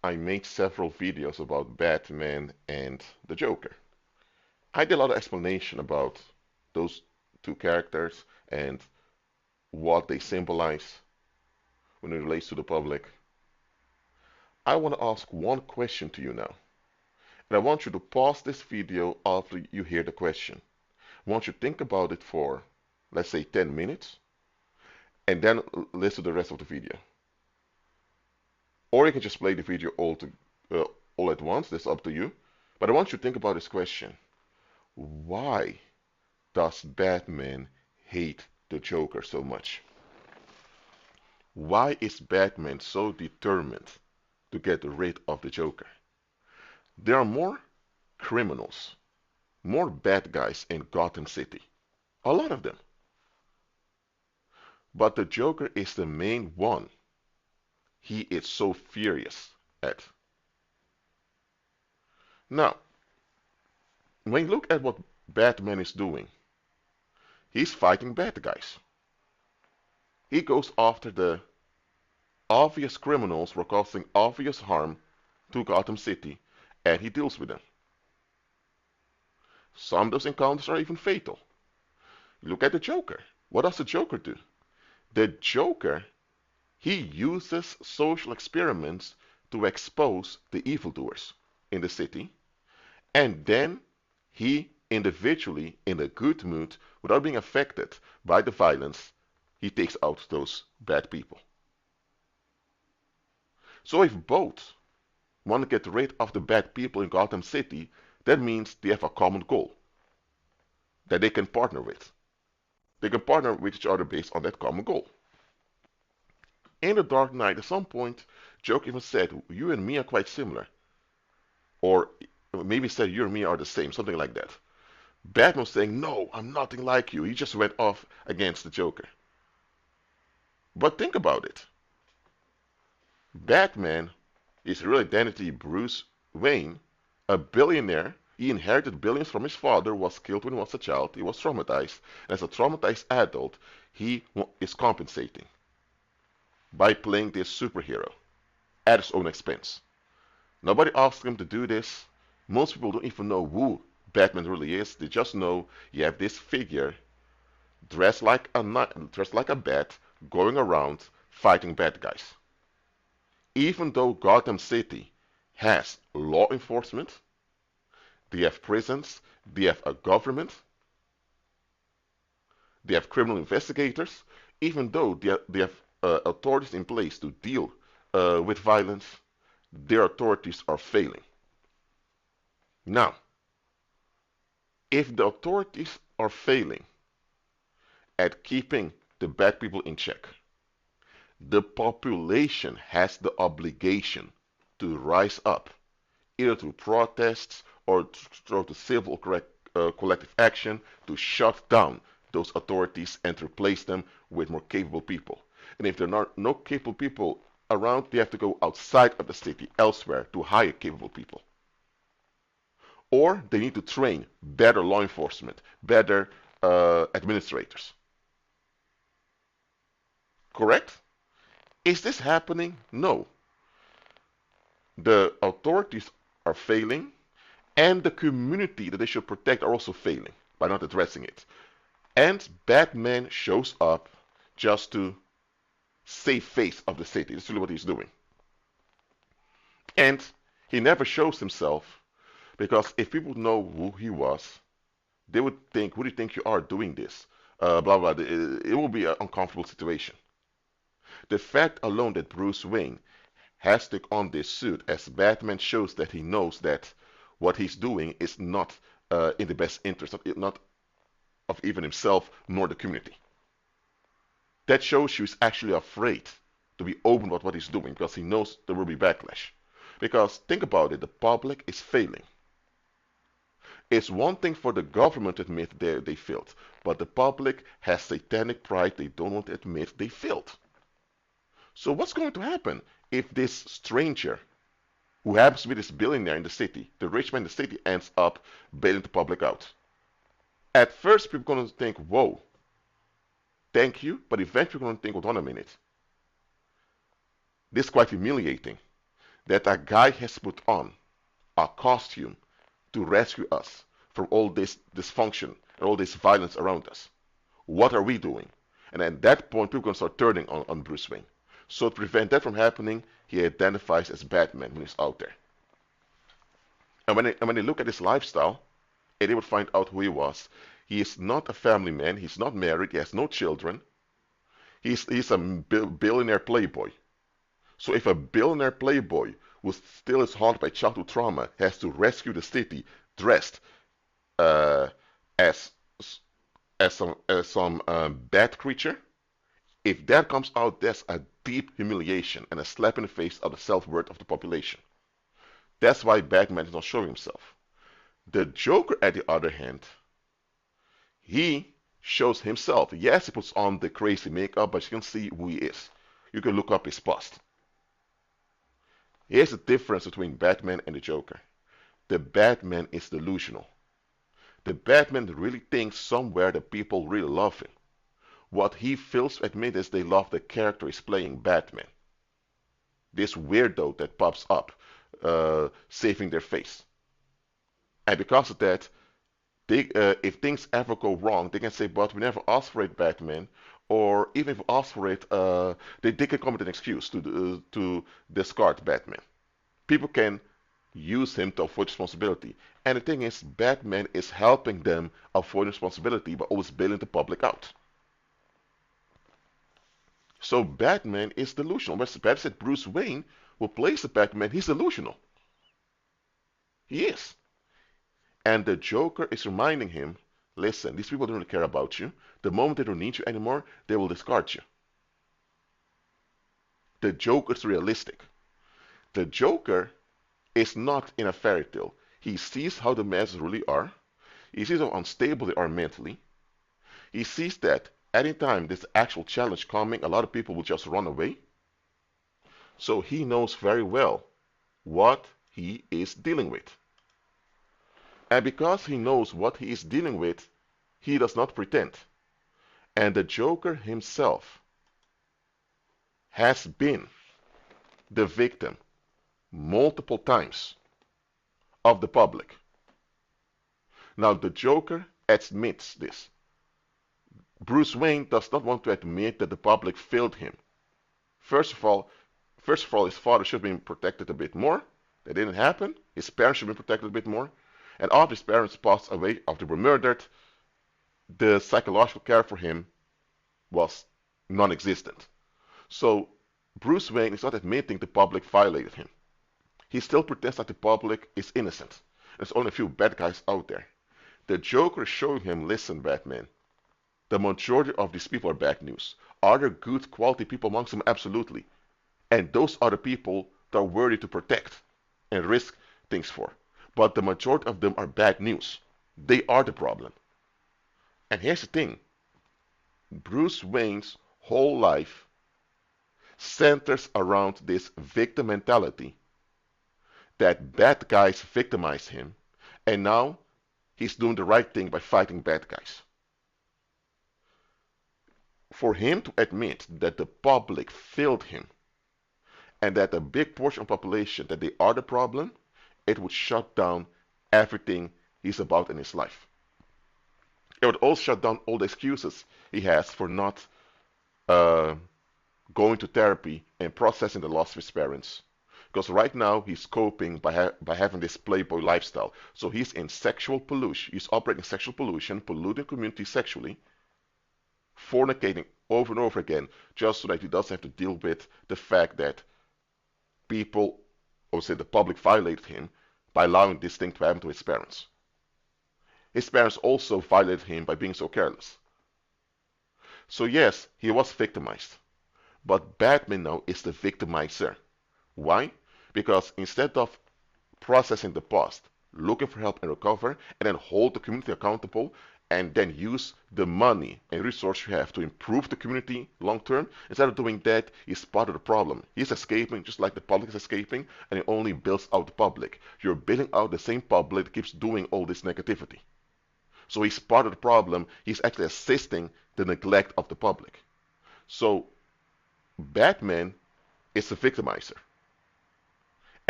I made several videos about Batman and the Joker. I did a lot of explanation about those two characters and what they symbolize when it relates to the public. I want to ask one question to you now. And I want you to pause this video after you hear the question. I want you to think about it for, let's say, 10 minutes, and then listen to the rest of the video. Or you can just play the video all at once, that's up to you. But I want you to think about this question. Why does Batman hate the Joker so much? Why is Batman so determined to get rid of the Joker? There are more criminals, more bad guys in Gotham City. A lot of them. But the Joker is the main one he is so furious at. Now, when you look at what Batman is doing, he's fighting bad guys. He goes after the obvious criminals who are causing obvious harm to Gotham City, and he deals with them. Some of those encounters are even fatal. Look at the Joker. What does the Joker do? The Joker, he uses social experiments to expose the evildoers in the city, and then he individually, in a good mood, without being affected by the violence, he takes out those bad people. So if both want to get rid of the bad people in Gotham City, that means they have a common goal that they can partner with. They can partner with each other based on that common goal. In The Dark Knight, at some point, Joker even said, "You and me are quite similar." Or maybe said, "You and me are the same," something like that. Batman was saying, "No, I'm nothing like you." He just went off against the Joker. But think about it. Batman is real identity Bruce Wayne, a billionaire. He inherited billions from his father, was killed when he was a child. He was traumatized. As a traumatized adult, he is compensating by playing this superhero at his own expense. Nobody asked him to do this. Most people don't even know who Batman really is. They just know you have this figure dressed like a bat going around fighting bad guys. Even though Gotham City has law enforcement, they have prisons, they have a government, they have criminal investigators, even though they have authorities in place to deal with violence, their authorities are failing. Now, if the authorities are failing at keeping the bad people in check, the population has the obligation to rise up, either through protests or through the civil collective action to shut down those authorities and to replace them with more capable people. And if there are no capable people around, they have to go outside of the city, elsewhere, to hire capable people. Or they need to train better law enforcement, better administrators. Correct? Is this happening? No. The authorities are failing, and the community that they should protect are also failing by not addressing it. And Batman shows up just to save face of the city. That's really what he's doing. And he never shows himself because if people know who he was, they would think, "Who do you think you are doing this?" Blah blah. It will be an uncomfortable situation. The fact alone that Bruce Wayne has to take on this suit as Batman shows that he knows that what he's doing is not in the best interest not of even himself nor the community. That shows you he's actually afraid to be open about what he's doing because he knows there will be backlash. Because think about it, the public is failing. It's one thing for the government to admit they failed, but the public has satanic pride. They don't want to admit they failed. So what's going to happen if this stranger, who happens to be this billionaire in the city, the rich man in the city, ends up bailing the public out? At first, people are going to think, "Whoa, thank you," but eventually, we're going to think, "Hold on a minute. This is quite humiliating. that a guy has put on a costume to rescue us from all this dysfunction and all this violence around us. What are we doing? And at that point, people can start turning on Bruce Wayne. So to prevent that from happening, he identifies as Batman when he's out there. And when they look at his lifestyle, and they would find out who he was. He is not a family man. He's not married. He has no children. He's a billionaire playboy. So if a billionaire playboy who still is haunted by childhood trauma has to rescue the city dressed uh, as some bad creature, if that comes out, that's a deep humiliation and a slap in the face of the self-worth of the population. That's why Batman is not showing himself. The Joker, at the other hand, he shows himself. Yes, he puts on the crazy makeup, but you can see who he is. You can look up his past. Here's the difference between Batman and the Joker. The Batman is delusional. The Batman really thinks somewhere that people really love him. What he fails to admit is they love the character he's playing, Batman. This weirdo that pops up, saving their face. And because of that, if things ever go wrong, they can say, but we never asked for it, Batman. Or even if we asked for it, they can come with an excuse to discard Batman. People can use him to avoid responsibility. And the thing is, Batman is helping them avoid responsibility by always bailing the public out. So Batman is delusional. But Batman said Bruce Wayne, who plays the Batman, he's delusional. He is. And the Joker is reminding him, listen, these people don't really care about you. The moment they don't need you anymore, they will discard you. The Joker is realistic. The Joker is not in a fairy tale. He sees how the masses really are. He sees how unstable they are mentally. He sees that anytime there's actual challenge coming, a lot of people will just run away. So he knows very well what he is dealing with. And because he knows what he is dealing with, he does not pretend. And the Joker himself has been the victim multiple times of the public. Now the Joker admits this. Bruce Wayne does not want to admit that the public failed him. First of all, his father should have been protected a bit more. That didn't happen. His parents should have been protected a bit more. And after his parents passed away, after they were murdered, the psychological care for him was non-existent. So Bruce Wayne is not admitting the public violated him. He still pretends that the public is innocent. There's only a few bad guys out there. The Joker is showing him, listen, Batman, the majority of these people are bad news. Are there good quality people amongst them? Absolutely. And those are the people that are worthy to protect and risk things for. But the majority of them are bad news. They are the problem. And here's the thing. Bruce Wayne's whole life centers around this victim mentality that bad guys victimize him, and now he's doing the right thing by fighting bad guys. For him to admit that the public failed him and that a big portion of the population that they are the problem, it would shut down everything he's about in his life. It would also shut down all the excuses he has for not going to therapy and processing the loss of his parents. Because right now he's coping by having this playboy lifestyle. So he's in sexual pollution. He's operating sexual pollution, polluting community sexually, fornicating over and over again, just so that he doesn't have to deal with the fact that people, or say the public, violated him by allowing this thing to happen to his parents. His parents also violated him by being so careless. So yes, he was victimized. But Batman now is the victimizer. Why? Because instead of processing the past, looking for help and recover, and then hold the community accountable, and then use the money and resources you have to improve the community long term, instead of doing that, he's part of the problem. He's escaping just like the public is escaping, and it only builds out the public. You're building out the same public that keeps doing all this negativity. So he's part of the problem. He's actually assisting the neglect of the public. So Batman is a victimizer.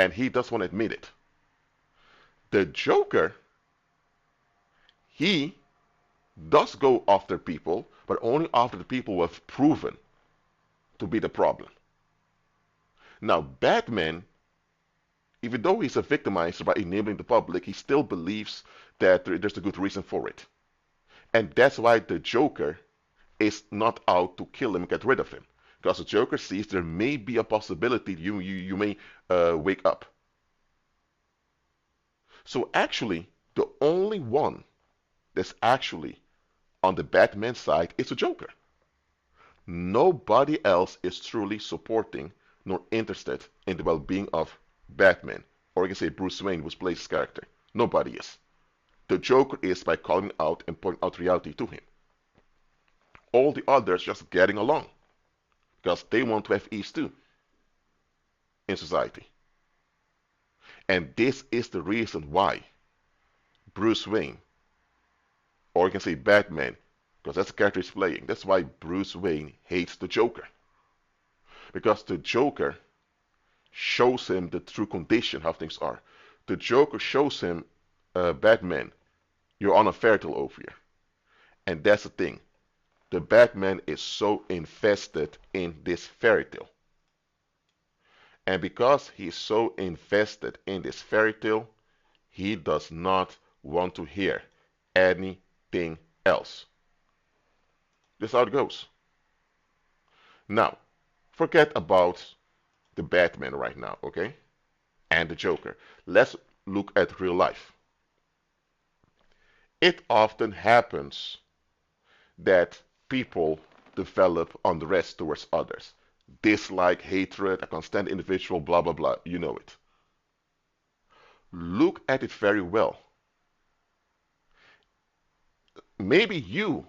and he doesn't want to admit it. The Joker, he does go after people, but only after the people who have proven to be the problem. Now, Batman, even though he's a victimizer by enabling the public, he still believes that there's a good reason for it. And that's why the Joker is not out to kill him and get rid of him. Because the Joker sees there may be a possibility you may wake up. So actually, the only one that's actually on the Batman side is the Joker. Nobody else is truly supporting nor interested in the well-being of Batman, or you can say Bruce Wayne, who plays his character. Nobody is. The Joker is by calling out and pointing out reality to him. All the others just getting along because they want to have ease too in society. And this is the reason why Bruce Wayne, or you can say Batman, because that's the character he's playing. That's why Bruce Wayne hates the Joker. Because the Joker shows him the true condition, how things are. The Joker shows him, Batman, you're on a fairy tale over here. And that's the thing. The Batman is so invested in this fairy tale. And because he's so invested in this fairy tale, he does not want to hear anything else. This is how it goes. Now, forget about the Batman right now, okay? And the Joker. Let's look at real life. It often happens that people develop unrest towards others. Dislike, hatred, I can't stand the individual, blah, blah, blah. You know it. Look at it very well. Maybe you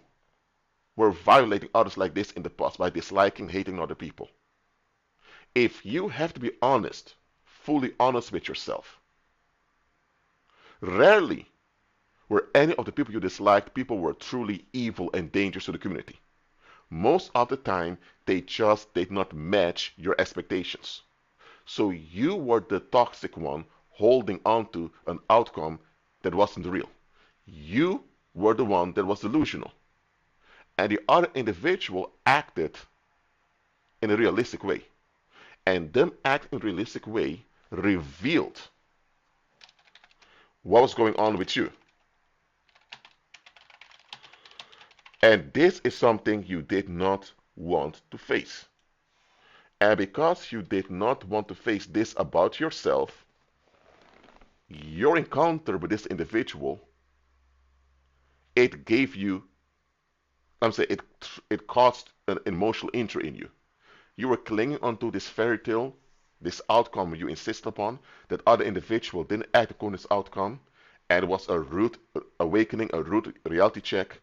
were violating others like this in the past by disliking, hating other people. If you have to be honest, fully honest with yourself, rarely were any of the people you disliked people who were truly evil and dangerous to the community. Most of the time, they just did not match your expectations. So you were the toxic one holding on to an outcome that wasn't real. You were the one that was delusional. And the other individual acted in a realistic way. And them acting in a realistic way revealed what was going on with you. And this is something you did not want to face. And because you did not want to face this about yourself, your encounter with this individual, it gave you, I'm saying it caused an emotional injury in you. You were clinging onto this fairy tale, this outcome you insist upon, that other individual didn't act upon this outcome, and it was a rude awakening, a rude reality check,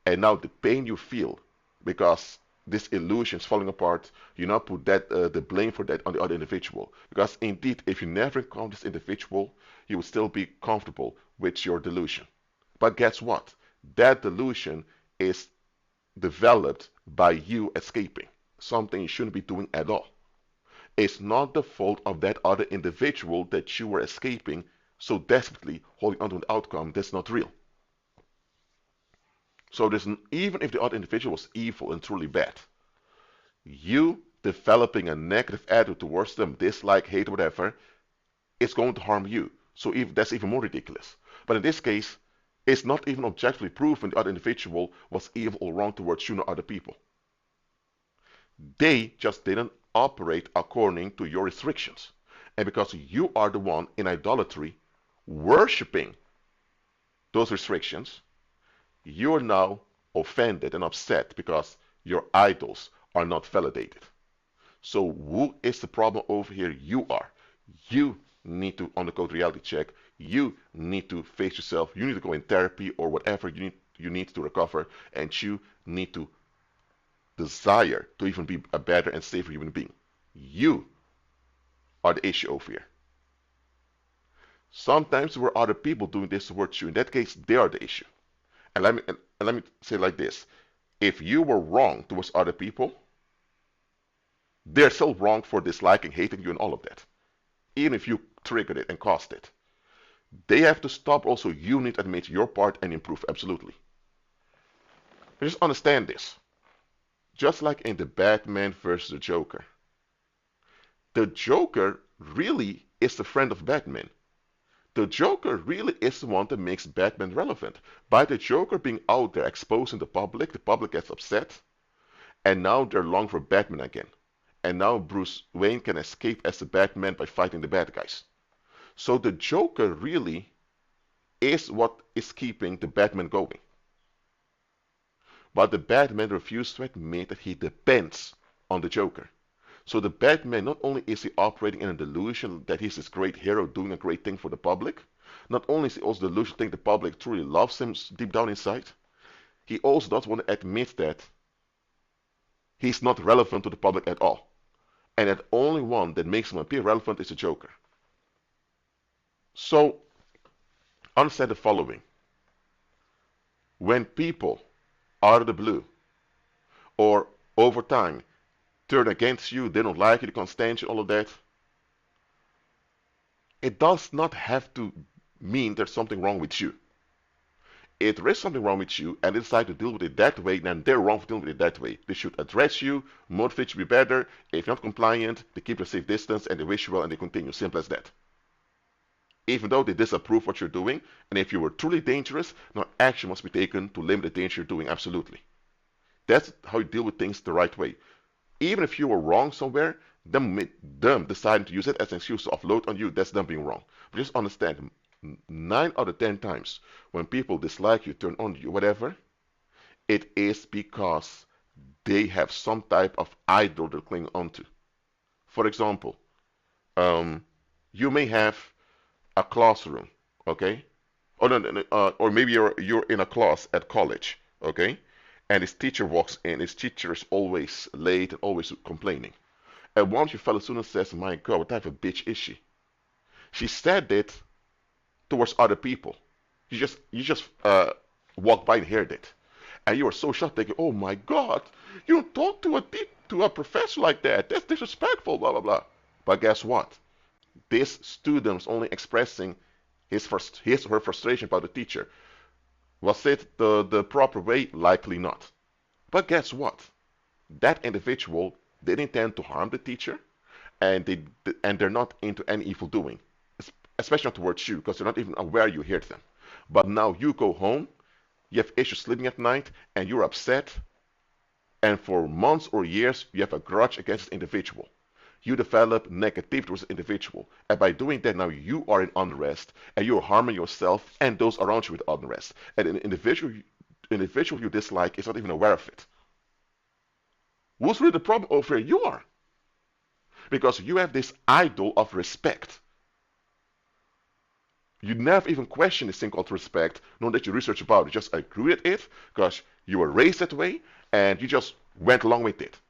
and now the pain you feel because this illusion is falling apart, you now put that the blame for that on the other individual. Because indeed, if you never encounter this individual, you would still be comfortable with your delusion. But guess what? That delusion is developed by you escaping, something you shouldn't be doing at all. It's not the fault of that other individual that you were escaping so desperately, holding on to an outcome that's not real. So even if the other individual was evil and truly bad, you developing a negative attitude towards them, dislike, hate, whatever, it's going to harm you. So that's even more ridiculous. But in this case, it's not even objectively proven the other individual was evil or wrong towards you or other people. They just didn't operate according to your restrictions. And because you are the one in idolatry worshipping those restrictions, you're now offended and upset because your idols are not validated. So who is the problem over here? You are. You need to undergo reality check. You need to face yourself. You need to go in therapy or whatever you need to recover. And you need to desire to even be a better and safer human being. You are the issue over here. Sometimes there were other people doing this towards you. In that case, they are the issue. And let me say it like this. If you were wrong towards other people, they're still wrong for disliking, hating you, and all of that. even if you triggered it and caused it. They have to stop. Also, you need to admit your part and improve. Absolutely. But just understand this. Just like in the Batman versus the Joker really is the friend of Batman. The Joker really is the one that makes Batman relevant. By the Joker being out there exposing the public gets upset, and now they're longing for Batman again. And now Bruce Wayne can escape as the Batman by fighting the bad guys. So the Joker really is what is keeping the Batman going. But the Batman refused to admit that he depends on the Joker. So the Batman, not only is he operating in a delusion that he's this great hero doing a great thing for the public, not only is he also delusion think the public truly loves him deep down inside, he also doesn't want to admit that he's not relevant to the public at all. And that only one that makes him appear relevant is the Joker. So understand the following. When people out of the blue or over time turn against you, they don't like you, they can't stand you, all of that, it does not have to mean there's something wrong with you. If there is something wrong with you and they decide to deal with it that way, then they're wrong for dealing with it that way. They should address you, motivate you to be better. If you're not compliant, they keep a safe distance and they wish you well and they continue. Simple as that. Even though they disapprove what you're doing, and if you were truly dangerous, no action must be taken to limit the danger you're doing. Absolutely. That's how you deal with things the right way. Even if you were wrong somewhere, them deciding to use it as an excuse to offload on you, that's them being wrong. But just understand, 9 out of 10 times when people dislike you, turn on you, whatever, it is because they have some type of idol they're clinging onto. For example, you may have a classroom, okay? Or maybe you're in a class at college, okay? And his teacher walks in. His teacher is always late and always complaining. And one of your fellow students says, "My God, what type of bitch is she?" She said it towards other people. You just walked by and heard it, and you were so shocked, thinking, "Oh my God, you don't talk to a professor like that. That's disrespectful." Blah blah blah. But guess what? This student was only expressing his or her frustration about the teacher. Was it the proper way? Likely not. But guess what? That individual didn't intend to harm the teacher, and they're not into any evil doing, especially not towards you, because they're not even aware you heard them. But now you go home, you have issues sleeping at night, and you're upset, and for months or years you have a grudge against this individual. You develop negativity towards the individual, and by doing that now you are in unrest, and you're harming yourself and those around you with unrest. And an individual you dislike is not even aware of it. Who's really the problem over here? You are. Because you have this idol of respect. You never even question this thing called respect, nor that you research about it. You just agree with it because you were raised that way and you just went along with it.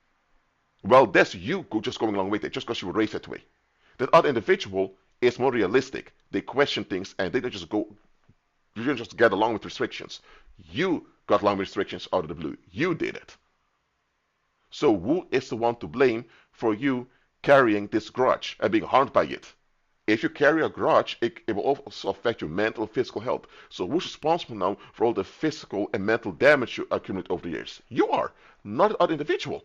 Well, that's you just going along with it just because you were raised that way. That other individual is more realistic. They question things and they don't just go, you don't just get along with restrictions. You got along with restrictions out of the blue. You did it. So who is the one to blame for you carrying this grudge and being harmed by it? If you carry a grudge, it will also affect your mental and physical health. So who's responsible now for all the physical and mental damage you accumulate over the years? You are, not the other individual.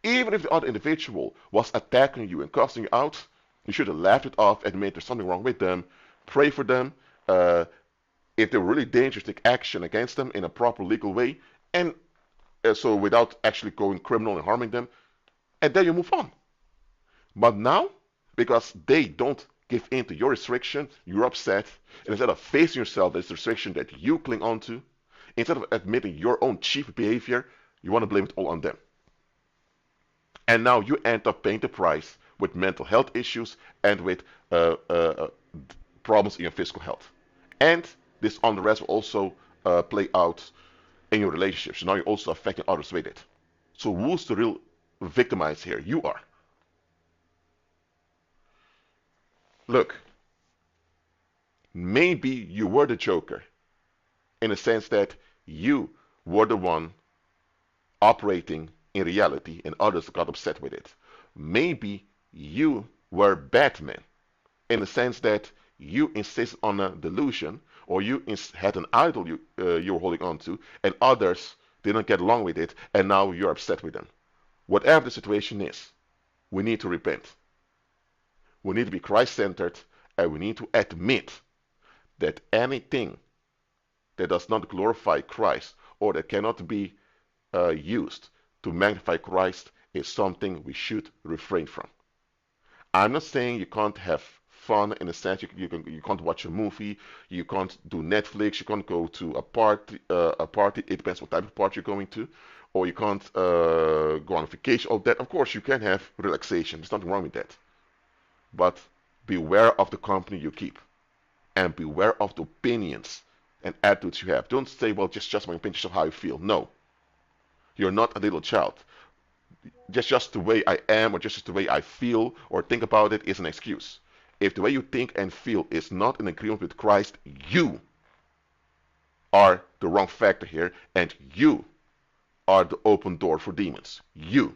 Even if the other individual was attacking you and cussing you out, you should have laughed it off, admit there's something wrong with them, pray for them. If they were really dangerous, take action against them in a proper legal way, and so without actually going criminal and harming them, and then you move on. But now, because they don't give in to your restriction, you're upset, and instead of facing yourself, this restriction that you cling onto, instead of admitting your own cheap behavior, you want to blame it all on them. And now you end up paying the price with mental health issues and with problems in your physical health. And this unrest will also play out in your relationships. So now you're also affecting others with it. So who's the real victimized here? You are. Look, maybe you were the Joker in the sense that you were the one operating in reality and others got upset with it. Maybe you were bad men, in the sense that you insist on a delusion, or you had an idol you were holding on to, and others didn't get along with it, and now you're upset with them. Whatever the situation is, we need to repent. We need to be Christ centered, and we need to admit that anything that does not glorify Christ, or that cannot be used to magnify Christ, is something we should refrain from. I'm not saying you can't have fun in a sense. You can't watch a movie, you can't do Netflix, you can't go to a party. It depends what type of party you're going to, or you can't go on vacation. All that, of course, you can have relaxation. There's nothing wrong with that. But beware of the company you keep, and beware of the opinions and attitudes you have. Don't say, well, just my opinion, just how I feel. No, you're not a little child. Just the way I am, or just the way I feel or think about it, is an excuse. If the way you think and feel is not in agreement with Christ, you are the wrong factor here, and you are the open door for demons. You.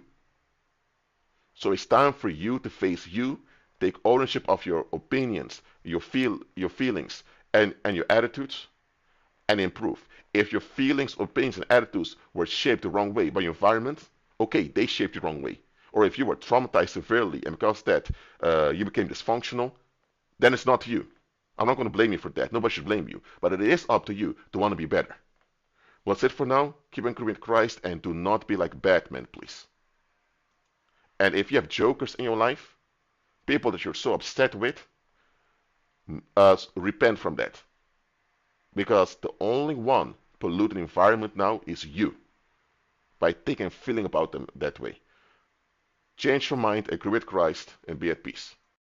So it's time for you to face you, take ownership of your opinions, your feelings, and your attitudes, and improve. If your feelings, opinions, and attitudes were shaped the wrong way by your environment, okay, they shaped you the wrong way. Or if you were traumatized severely, and because of that you became dysfunctional, then it's not you. I'm not going to blame you for that. Nobody should blame you. But it is up to you to want to be better. Well, that's it for now. Keep in with Christ, and do not be like Batman, please. And if you have jokers in your life, people that you're so upset with, repent from that. Because the only one polluting the environment now is you, by thinking and feeling about them that way. Change your mind, agree with Christ, and be at peace.